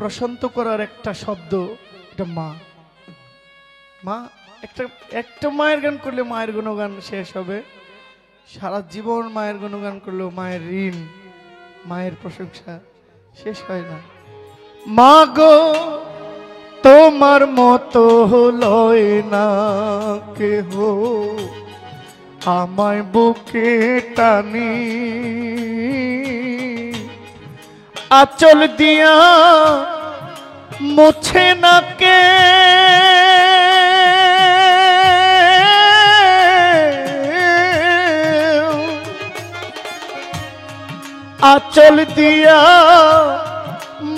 প্রশান্ত করার একটা শব্দ, এটা মা। মা, একটা একটা মায়ের গান করলে মায়ের গুণগান শেষ হবে, সারা জীবন মায়ের গুণগান করলেও মায়ের ঋণ, মায়ের প্রশংসা শেষ হয় না। মা গো তোমার মতো লয় না কেহ, আমায় বুকে টানি আঁচল দিয়া মুছে না কে, আঁচল দিয়া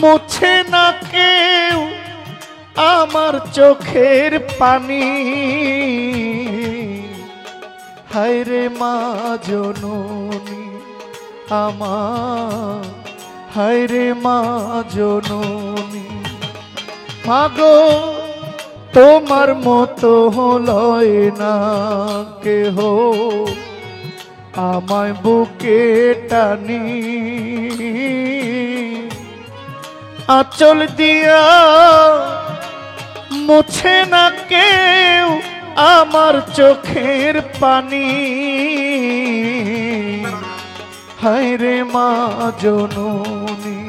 মুছে না কেউ আমার চোখের পানি। হায় রে মা জননী আমার, হায় রে মা জননী। মাগো তোমার মতো লয় না কেহ, আমায় বুকে টানি আঁচল দিয়া মুছে না কেউ আমার চোখের পানি। হায় রে মা জননী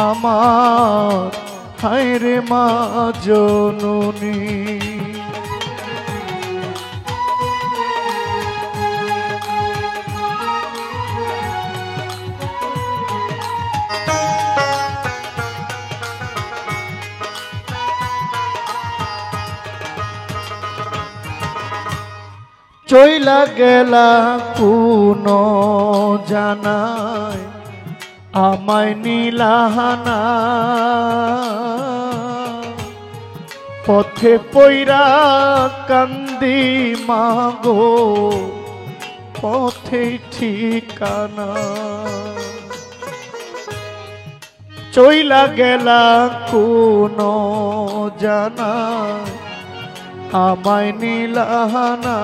আমার, হায় রে মা জননী। চইলা গেলা কোন জানায় আমায় নীলাহানা, পথে পইরা কান্দি মাগো পথে ঠিকানা। চইলা গেলা কোন জানায় আমায় নীলাহানা,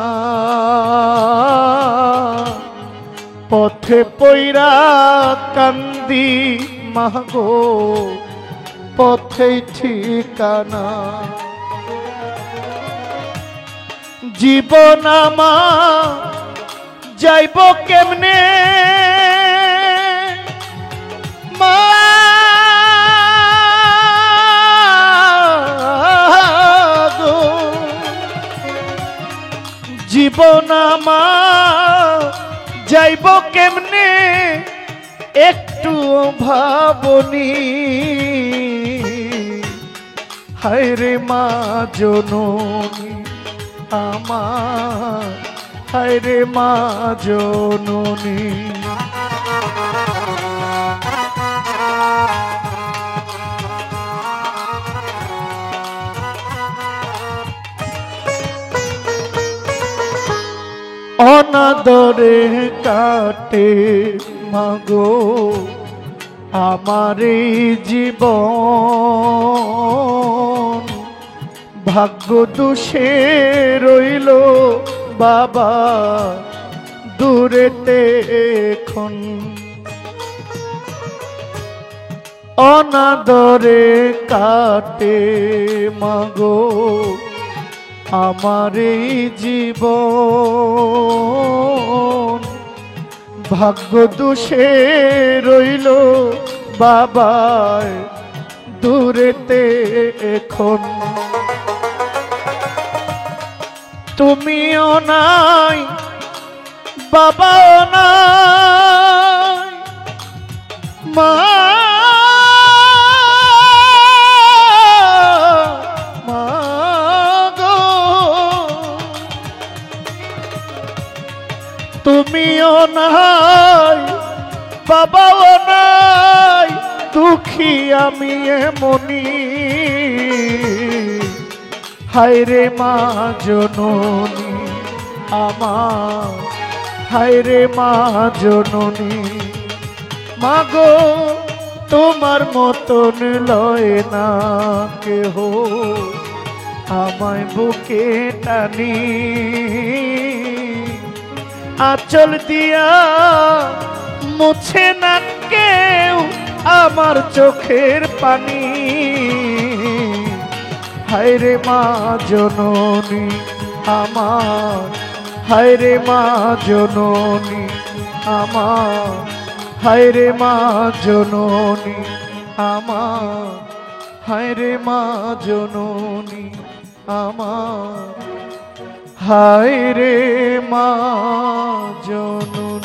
পথে পইরা কান্দি মাগো পথে ঠিকানা। জীবন আমার যাইব কেমনে মা, জীবন আমার যাইব কেমনে একটু ভাবনি। হায় রে মা জননী আমার, হায় রে মা জননী। অনাদরে কাটে মাগো আমার জীবন, ভাগ্য দোষে রইল বাবা দূরেতে এখন। অনাদরে কাটে মাগো আমার জীবন, ভাগ্য দোষে রইল বাবায় দূরেতে এখন। তুমিও নাই বাবাও নাই মা, তুমিও নাই বাবাও নাই, দুঃখী আমি এমনি। হায় রে মা জননী আমার, হায় রে মা জননী। মাগো তোমার মতন লয় না কেহ, আমায় বুকে টানি আঁচল দিয়া মুছে না কেউ আমার চোখের পানি। হায়রে মা জননী আমার, হায়রে মা জননী আমার, হায়রে মা জননী আমার, হায়রে মা জননী আমার, হায়রে মা জননী।